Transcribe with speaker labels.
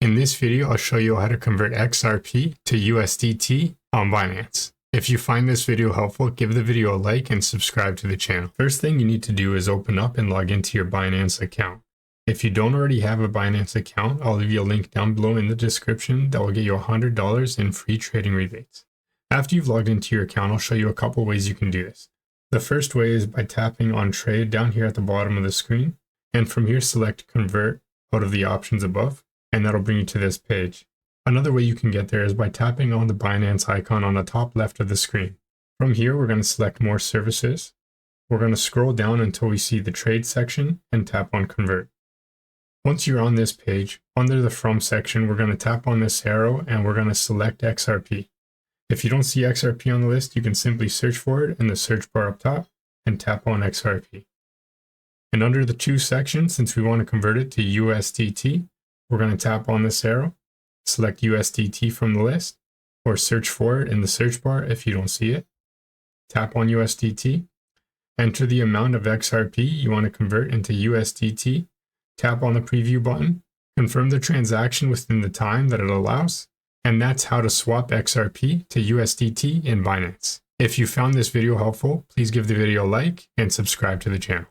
Speaker 1: In this video, I'll show you how to convert XRP to USDT on Binance. If you find this video helpful, give the video a like and subscribe to the channel. First thing you need to do is open up and log into your Binance account. If you don't already have a Binance account, I'll leave you a link down below in the description that will get you $100 in free trading rebates. After you've logged into your account, I'll show you a couple ways you can do this. The first way is by tapping on Trade down here at the bottom of the screen, and from here select Convert out of the options above, and that'll bring you to this page. Another way you can get there is by tapping on the Binance icon on the top left of the screen. From here, we're going to select More Services. We're going to scroll down until we see the Trade section and tap on Convert. Once you're on this page, under the From section, we're going to tap on this arrow and we're going to select XRP. If you don't see XRP on the list, you can simply search for it in the search bar up top and tap on XRP. And under the To section, since we want to convert it to USDT, we're going to tap on this arrow, select USDT from the list, or search for it in the search bar if you don't see it. Tap on USDT, enter the amount of XRP you want to convert into USDT, tap on the preview button, confirm the transaction within the time that it allows, and that's how to swap XRP to USDT in Binance. If you found this video helpful, please give the video a like and subscribe to the channel.